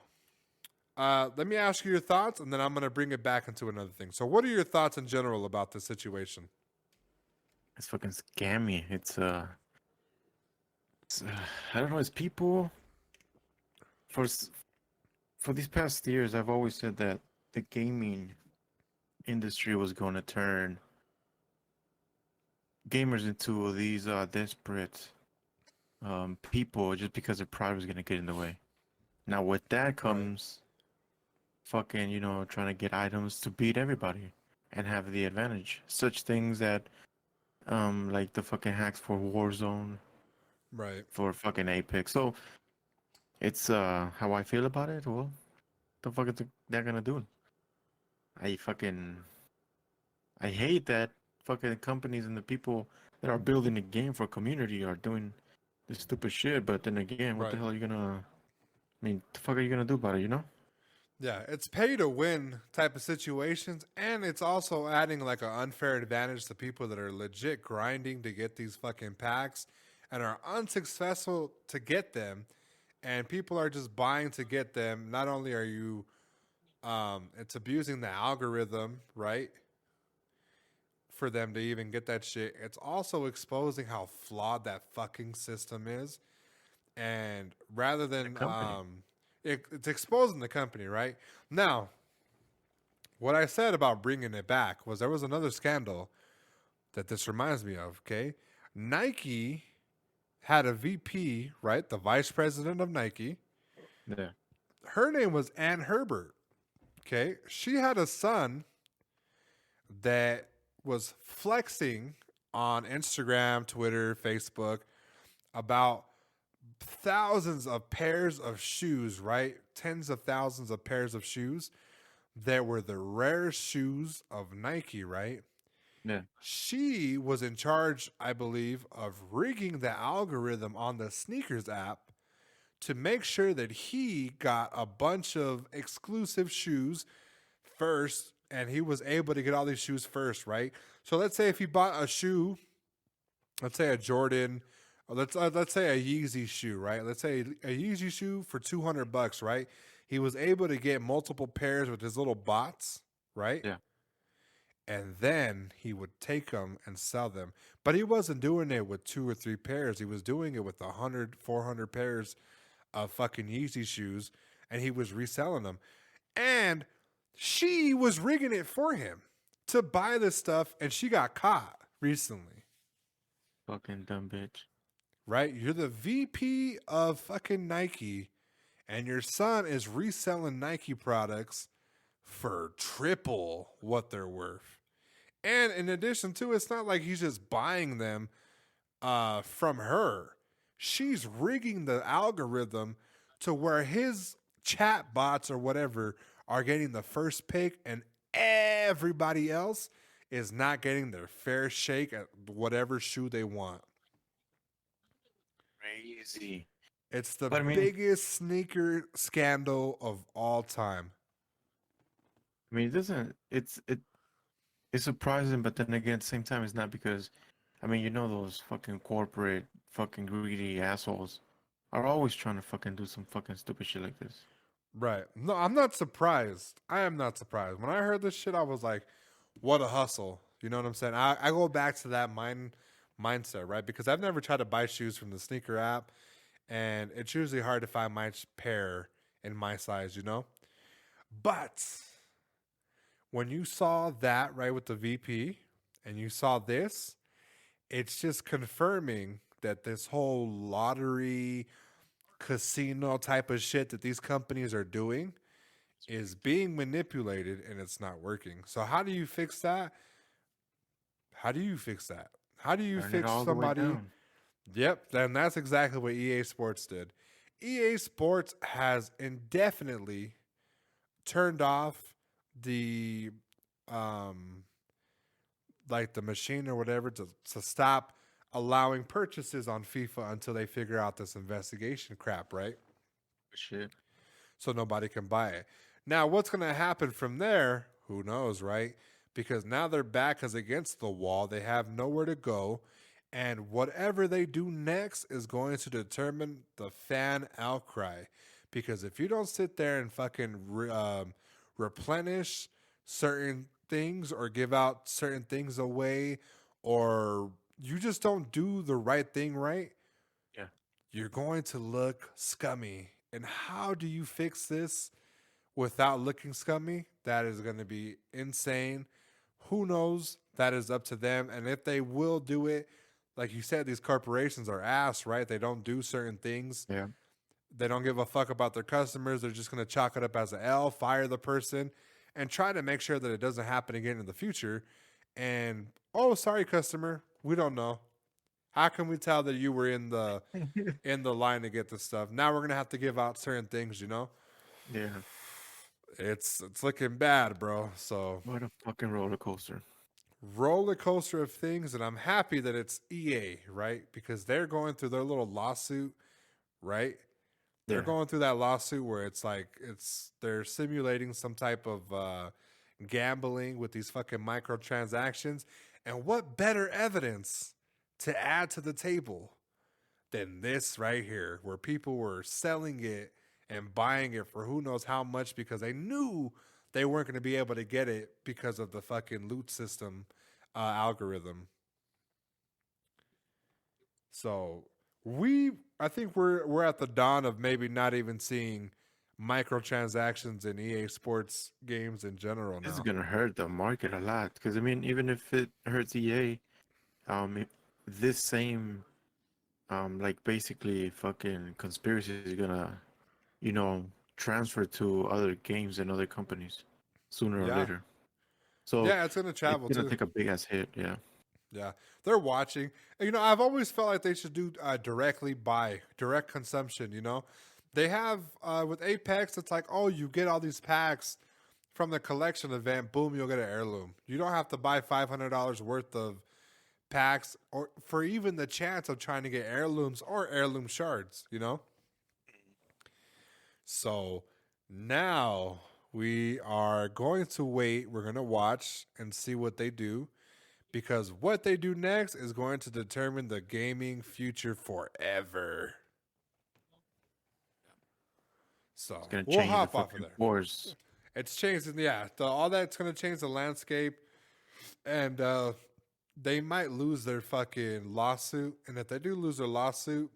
let me ask you your thoughts, and then I'm going to bring it back into another thing. So, what are your thoughts in general about this situation? It's fucking scammy. I don't know. It's people for for these past years. I've always said that the gaming industry was going to turn gamers into these desperate people just because their pride was going to get in the way. Now, with that comes fucking, trying to get items to beat everybody and have the advantage. Such things that, like the fucking hacks for Warzone, Right. for fucking Apex. So it's how I feel about it. Well, the fuck is they're gonna do? I hate that fucking companies and the people that are building the game for community are doing this stupid shit. But then again, what the Right. hell are you gonna? I mean, the fuck are you gonna do about it? You know? Yeah, it's pay to win type of situations, and it's also adding like an unfair advantage to people that are legit grinding to get these fucking packs and are unsuccessful to get them, and people are just buying to get them. Not only are you, it's abusing the algorithm, right, for them to even get that shit. It's also exposing how flawed that fucking system is, and rather The than company. it's exposing the company, right? Now, what I said about bringing it back was there was another scandal that this reminds me of. Okay, Nike had a VP, right, the vice president of Nike. Yeah. Her name was Ann Herbert. Okay, she had a son that was flexing on Instagram, Twitter, Facebook about thousands of pairs of shoes, right? Tens of thousands of pairs of shoes that were the rare shoes of Nike, right? Yeah. She was in charge, I believe, of rigging the algorithm on the sneakers app to make sure that he got a bunch of exclusive shoes first, and he was able to get all these shoes first, right? So let's say if he bought a shoe, let's say a Jordan, let's say a Yeezy shoe, right? Let's say a Yeezy shoe for $200, right? He was able to get multiple pairs with his little bots, right? Yeah. And then he would take them and sell them. But he wasn't doing it with 2 or 3 pairs. He was doing it with 100, 400 pairs of fucking Yeezy shoes, and he was reselling them. And she was rigging it for him to buy this stuff, and she got caught recently. Fucking dumb bitch. Right? You're the VP of fucking Nike, and your son is reselling Nike products for triple what they're worth. And in addition to, it's not like he's just buying them from her. She's rigging the algorithm to where his chat bots or whatever are getting the first pick, and everybody else is not getting their fair shake at whatever shoe they want. Crazy. It's the But I mean, biggest sneaker scandal of all time. it doesn't. It's surprising, but then again, at the same time, it's not because, those fucking corporate, fucking greedy assholes are always trying to fucking do some fucking stupid shit like this. Right. No, I'm not surprised. I am not surprised. When I heard this shit, I was like, what a hustle. You know what I'm saying? I go back to that mindset, right? Because I've never tried to buy shoes from the sneaker app, and it's usually hard to find my pair in my size, you know? But when you saw that right with the VP and you saw this, it's just confirming that this whole lottery casino type of shit that these companies are doing is being manipulated and it's not working. So how do you fix that? How do you fix that? How do you Turn it fix all the way somebody? down. Yep, and that's exactly what EA Sports did. EA Sports has indefinitely turned off the um like the machine or whatever to stop allowing purchases on FIFA until they figure out this investigation crap, right? Shit. So nobody can buy it. Now, what's going to happen from there? Who knows, right? Because now their back is against the wall. They have nowhere to go. And whatever they do next is going to determine the fan outcry. Because if you don't sit there and fucking replenish certain things or give out certain things away, or you just don't do the right thing right, Yeah. you're going to look scummy. And how do you fix this without looking scummy? That is going to be insane. Who knows? That is up to them. And if they will do it, like you said, these corporations are ass, right? They don't do certain things. Yeah. They don't give a fuck about their customers. They're just going to chalk it up as an L, fire the person, and try to make sure that it doesn't happen again in the future. And, oh, sorry, customer. We don't know. How can we tell that you were in the line to get this stuff? Now we're gonna have to give out certain things, you know? Yeah. It's looking bad, bro. So What a fucking roller coaster. roller coaster of things, and I'm happy that it's EA, right? Because they're going through their little lawsuit, right? They're Yeah. going through that lawsuit where it's like they're simulating some type of gambling with these fucking microtransactions. And what better evidence to add to the table than this right here, where people were selling it and buying it for who knows how much because they knew they weren't going to be able to get it because of the fucking loot system algorithm. So I think we're at the dawn of maybe not even seeing microtransactions in EA Sports games in general This is now. gonna hurt the market a lot. Because I mean, even if it hurts EA, this same like basically fucking conspiracy is gonna, you know, transfer to other games and other companies sooner or Yeah, later. So yeah, it's going to it's travel gonna too. take a big ass hit. Yeah. Yeah, they're watching. And, you know, I've always felt like they should do directly buy, direct consumption. You know, they have with Apex. It's like, oh, you get all these packs from the collection event. Boom, you'll get an heirloom. You don't have to buy $500 worth of packs or for even the chance of trying to get heirlooms or heirloom shards. You know, so now we are going to wait. We're going to watch and see what they do. Because what they do next is going to determine the gaming future forever. So It's gonna we'll change the hop off of fucking there. course. It's changing, yeah. All that's going to change the landscape, and they might lose their fucking lawsuit. And if they do lose their lawsuit,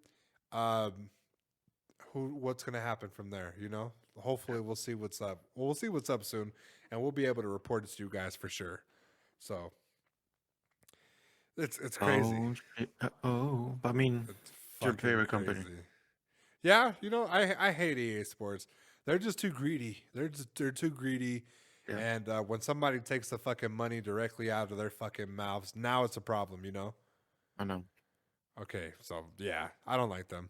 what's going to happen from there? You know, hopefully we'll see what's up. We'll see what's up soon, and we'll be able to report it to you guys for sure. So. It's crazy. Oh, shit. Oh, I mean, It's it's your fucking favorite crazy. company. Yeah, you know, I hate EA Sports. They're just too greedy. They're too greedy. Yeah. And when somebody takes the fucking money directly out of their fucking mouths, now it's a problem, you know? I know. Okay, so yeah, I don't like them.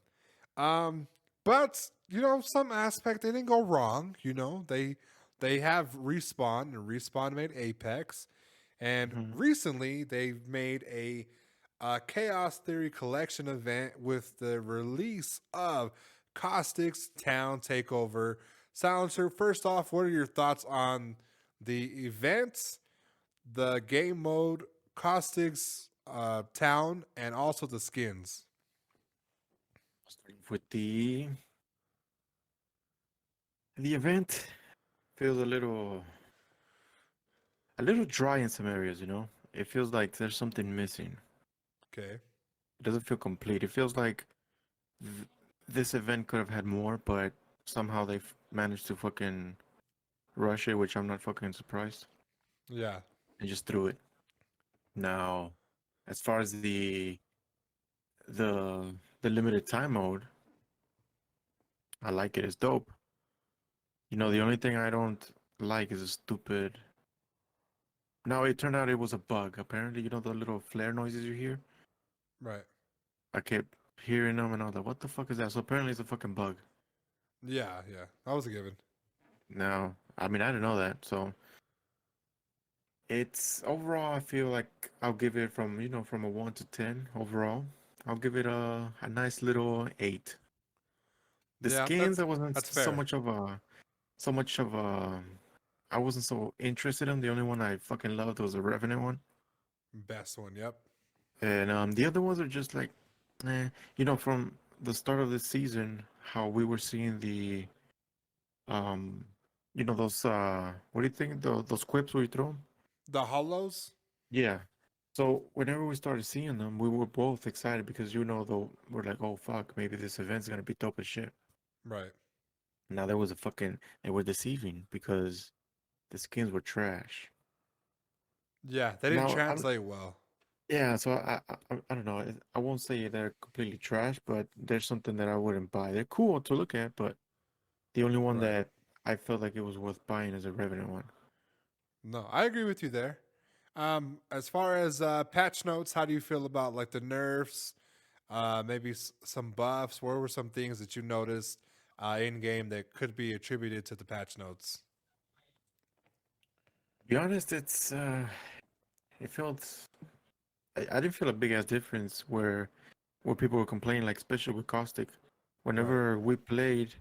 But you know, some aspect they didn't go wrong. You know, they have Respawn and Respawn made Apex, and Mhm. recently they've made a Chaos Theory collection event with the release of Caustic's Town Takeover. Silencer, first off, what are your thoughts on the event, the game mode, Caustic's Town, and also the skins? Starting with the event feels a little dry in some areas, you know? It feels like there's something missing. Okay. It doesn't feel complete. It feels like this event could have had more, but somehow they've managed to fucking rush it, which I'm not fucking surprised. Yeah. and just threw it. Now, as far as the limited time mode, I like it. It's dope. The only thing I don't like is a stupid. Now it turned out it was a bug. Apparently, the little flare noises you hear. Right. I kept hearing them, and I was like, "What the fuck is that?" So apparently, it's a fucking bug. Yeah. Yeah. That was a given. Now, I mean, I didn't know that. So it's overall, I feel like I'll give it from a 1 to 10 overall. I'll give it a nice little 8. The Yeah. skins, I wasn't That's so fair. much of a so much of a I wasn't so interested in. The only one I fucking loved was the Revenant one. Best one. Yep. And the other ones are just like, from the start of the season, how we were seeing um, those what do you think those quips we throw 'em? The hollows. Yeah. So whenever we started seeing them, we were both excited because though we're like, oh fuck, maybe this event's gonna be dope as shit. Right. Now there was they were deceiving because the skins were trash. Yeah. They didn't Now translate well. yeah, so I don't know. I won't say they're completely trash, but there's something that I wouldn't buy. They're cool to look at, but the only one Right. that I felt like it was worth buying is a Revenant one. No, I agree with you there. As far as patch notes, how do you feel about like the nerfs? Maybe some buffs. What were some things that you noticed in game that could be attributed to the patch notes? To be honest, it felt I didn't feel a big ass difference where people were complaining, like especially with Caustic. Right. Whenever we played,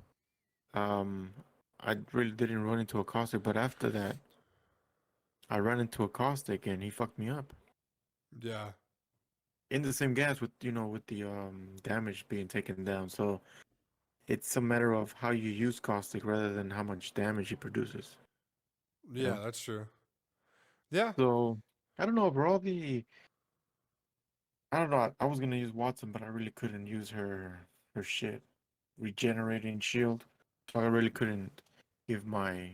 um, I really didn't run into a Caustic, but after that, I ran into a Caustic and he fucked me up. Yeah. In the same gas with the damage being taken down. So it's a matter of how you use Caustic rather than how much damage he produces. You Yeah, know. that's true. Yeah. So I don't know. Overall, I don't know. I was gonna use Watson, but I really couldn't use her shit, regenerating shield. So I really couldn't give my.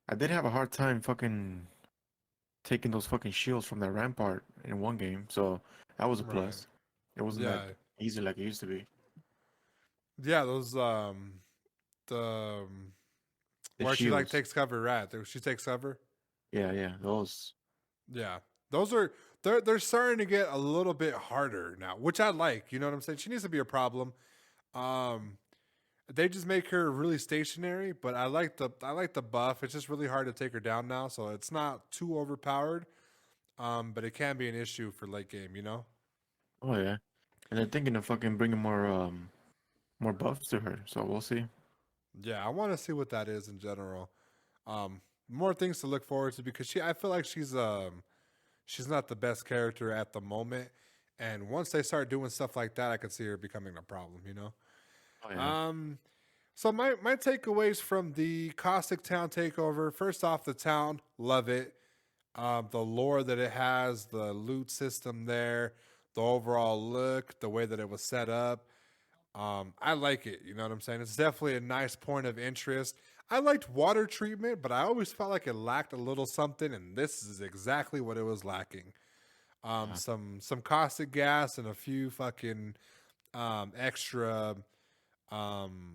I did have a hard time fucking taking those fucking shields from that rampart in one game. So that was a Right. plus. It wasn't that Yeah. easy like it used to be. Yeah. Those the The where she like shields. takes cover, right? She takes cover. Yeah, those. Yeah. Those are they're starting to get a little bit harder now, which I like. You know what I'm saying? She needs to be a problem. Um, they just make her really stationary, but I like the buff. It's just really hard to take her down now, so it's not too overpowered. But it can be an issue for late game. Oh yeah, and they're thinking of fucking bringing more buffs to her. So we'll see. Yeah, I want to see what that is in general. More things to look forward to because I feel like she's not the best character at the moment, and once they start doing stuff like that, I could see her becoming a problem. Oh yeah. Um, so my takeaways from the Caustic Town takeover. First off, the town, love it. The lore that it has, the loot system there, the overall look, the way that it was set up. I like it. You know what I'm saying? It's definitely a nice point of interest. I liked water treatment, but I always felt like it lacked a little something, and this is exactly what it was lacking. Uh, Some caustic gas and a few fucking extra um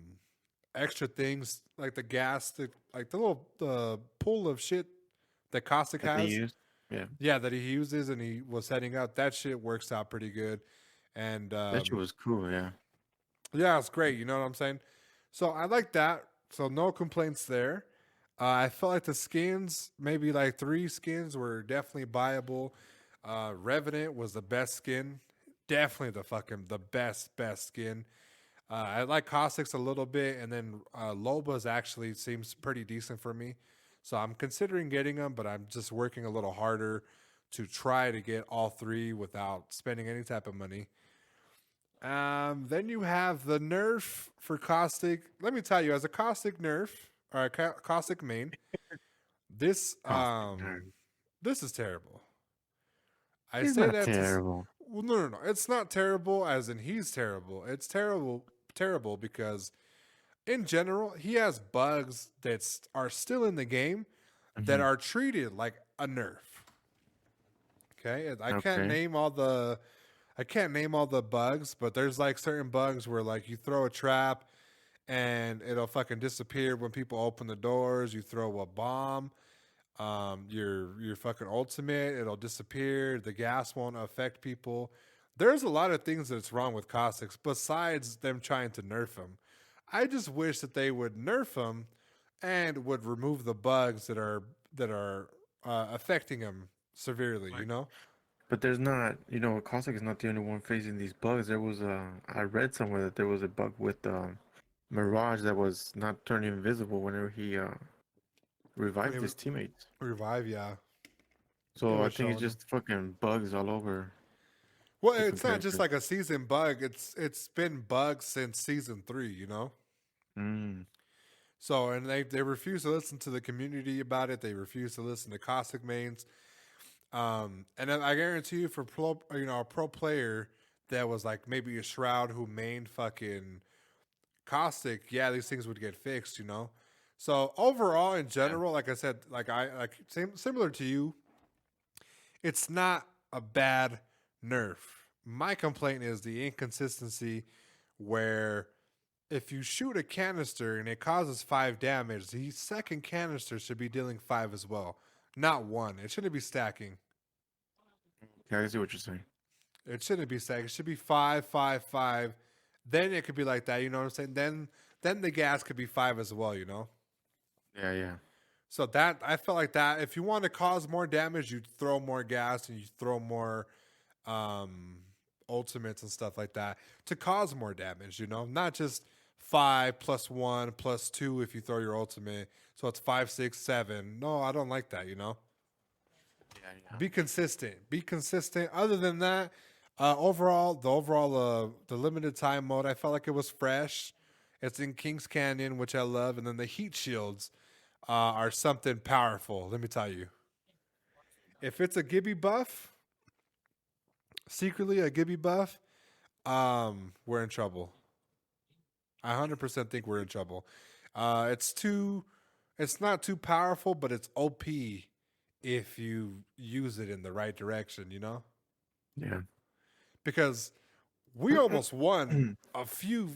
extra things like the gas, like the little pool of shit that caustic that they has. use. Yeah, Yeah, that he uses and he was setting up. That shit works out pretty good, and that shit was cool. Yeah. yeah, it's great. You know what I'm saying? So I like that. So no complaints there. I felt like the skins, maybe like 3 skins, were definitely buyable. Revenant was the best skin, definitely the best skin. I like Caustics a little bit, and then Loba's actually seems pretty decent for me. So I'm considering getting them, but I'm just working a little harder to try to get all 3 without spending any type of money. Then you have the nerf for Caustic. Let me tell you, as a Caustic nerf or a Caustic main, this Caustic nerd. this is terrible. I He's say not that to terrible. well, no. It's not terrible as in he's terrible. It's terrible because in general he has bugs that are still in the game that Mhm. are treated like a nerf. Okay, I can't Okay. name all the bugs, but there's like certain bugs where like you throw a trap and it'll fucking disappear when people open the doors. You throw a bomb, your fucking ultimate, it'll disappear. The gas won't affect people. There's a lot of things that's wrong with Caustics besides them trying to nerf him. I just wish that they would nerf him and would remove the bugs that are affecting him severely. You Right. know? But there's not, Caustic is not the only one facing these bugs. I read somewhere that there was a bug with Mirage that was not turning invisible whenever he When he revived his teammates. revive, yeah, it So I was think it's shown. just fucking bugs all over Well, different it's not just characters. like a season bug. It's been bugs since season 3. You know? Mm. So, and they refuse to listen to the community about it. They refuse to listen to Caustic mains. And I guarantee you, for a pro player that was like maybe a Shroud who mained fucking Caustic, yeah, these things would get fixed. You know. So overall, in Yeah. general, like I said, similar to you, it's not a bad nerf. My complaint is the inconsistency where if you shoot a canister and it causes 5 damage, the second canister should be dealing 5 as well, not 1. It shouldn't be stacking. Yeah, I see what you're saying. It shouldn't be stacking. It should be 5, 5, 5. Then it could be like that. You know what I'm saying? Then the gas could be 5 as well. You know. Yeah, yeah. So that I felt like that. If you want to cause more damage, you throw more gas and you throw more um, ultimates and stuff like that to cause more damage. You know, not just 5 plus 1 plus 2 if you throw your ultimate. So it's 5, 6, 7. No, I don't like that. You know, Yeah, yeah. be consistent. Be consistent. Other than that, overall the limited time mode, I felt like it was fresh. It's in Kings Canyon, which I love, and then the heat shields are something powerful. Let me tell you. If it's a Gibby buff, secretly a Gibby buff, we're in trouble. I 100% think we're in trouble. It's not too powerful, but it's OP if you use it in the right direction, you know? Yeah. Because we almost won a few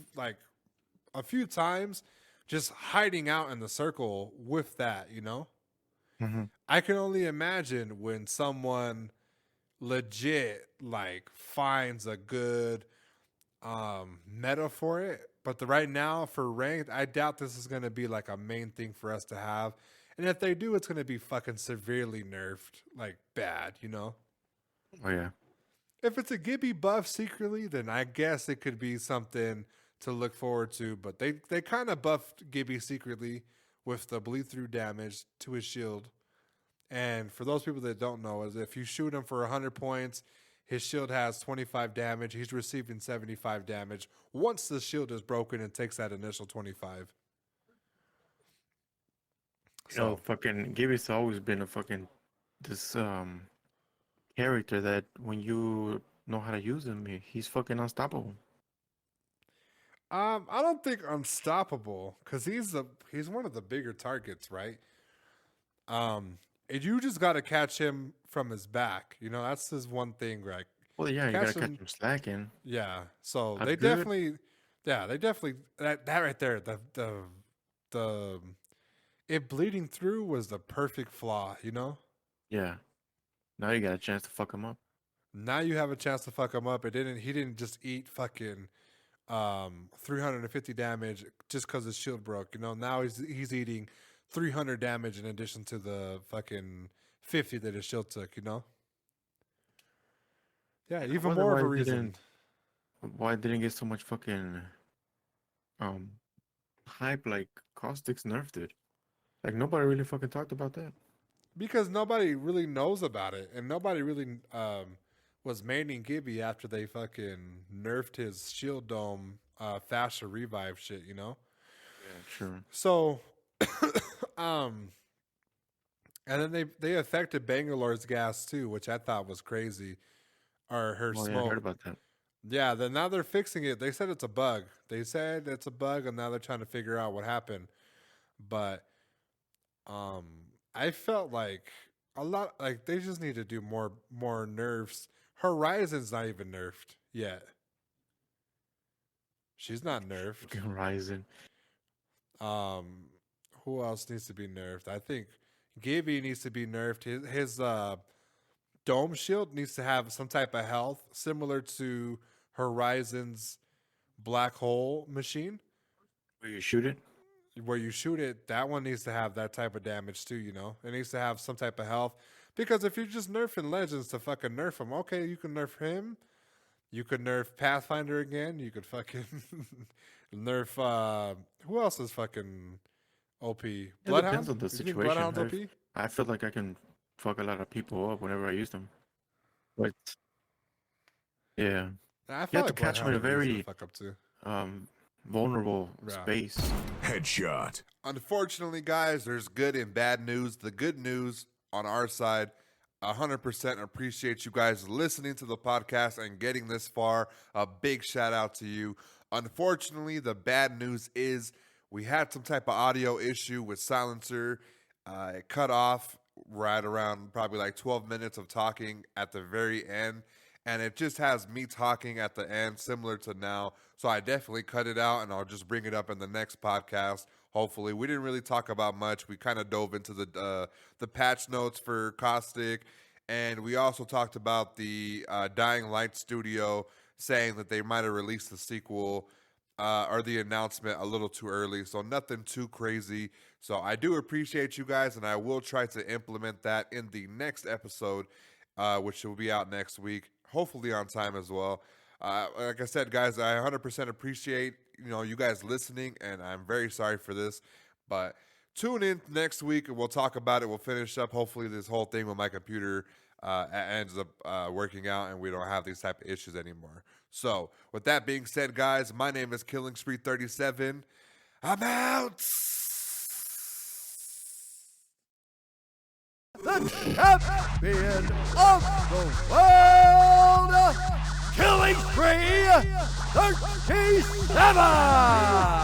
times just hiding out in the circle with that, you know? Mm-hmm. I can only imagine when someone legit like finds a good meta for it. But right now for ranked, I doubt this is gonna be like a main thing for us to have. And if they do, it's gonna be fucking severely nerfed, like bad, you know? Oh, yeah. If it's a Gibby buff secretly, then I guess it could be something to look forward to. But they kind of buffed Gibby secretly with the bleed through damage to his shield. And for those people that don't know, is if you shoot him for 100 points, his shield has 25 damage. He's receiving 75 damage once the shield is broken and takes that initial 25. So, Fucking Gibby's always been a fucking this character that when you know how to use him, he's fucking unstoppable. I don't think unstoppable because he's one of the bigger targets, right? And you just got to catch him from his back. You know, that's his one thing, right? Well, yeah, you Catch gotta catch him, him slacking. yeah. So That's they good. definitely, yeah, that right there, the it bleeding through was the perfect flaw. You know, Yeah. Now you got a chance to fuck him up. now you have a chance to fuck him up. He didn't just eat fucking 350 damage just because his shield broke. You know, now he's eating 300 damage in addition to the fucking 50 that his shield took. You know, yeah, I even wonder more of a reason. why it didn't get so much fucking um hype like Caustic's nerfed it. Like nobody really fucking talked about that. Because nobody really knows about it, and nobody really was maining Gibby after they fucking nerfed his shield dome faster revive shit, you know. Yeah, true. So, and then they affected Bangalore's gas too, which I thought was crazy, or her Oh yeah, I heard smoke. about that. Yeah, then now they're fixing it. They said it's a bug. They said it's a bug, and now they're trying to figure out what happened. But um, I felt like a lot like they just need to do more nerfs. Horizon's not even nerfed yet. She's not nerfed. Fucking Ryzen. Who else needs to be nerfed? I think Gibby needs to be nerfed. His dome shield needs to have some type of health similar to Horizon's black hole machine. Where you shoot it? Where you shoot it, that one needs to have that type of damage too, you know? It needs to have some type of health. Because if you're just nerfing Legends to fucking nerf him, okay, you can nerf him. You could nerf Pathfinder again. You could fucking nerf, who else is fucking OP? It Bloodhound? depends on the You think situation. Bloodhound's OP? I feel like I can fuck a lot of people up whenever I use them. But yeah, I you feel have to catch them in a Bloodhound is easy very to fuck up too. vulnerable Yeah. space. Headshot. Unfortunately, guys, there's good and bad news. The good news on our side, 100% appreciate you guys listening to the podcast and getting this far. A big shout out to you. Unfortunately, the bad news is we had some type of audio issue with Silencer. It cut off right around probably like 12 minutes of talking at the very end. And it just has me talking at the end, similar to now. So I definitely cut it out, and I'll just bring it up in the next podcast. Hopefully, we didn't really talk about much. We kind of dove into the patch notes for Caustic, and we also talked about the Dying Light studio saying that they might have released the sequel or the announcement a little too early. So nothing too crazy. So I do appreciate you guys, and I will try to implement that in the next episode, which will be out next week. Hopefully on time as well. Like I said, guys, I 100% appreciate you guys listening, and I'm very sorry for this. But tune in next week, and we'll talk about it. We'll finish up. Hopefully, this whole thing with my computer ends up working out, and we don't have these type of issues anymore. So, with that being said, guys, my name is Killing Spree 37. I'm out. The champion of the world, Killing Spree 37!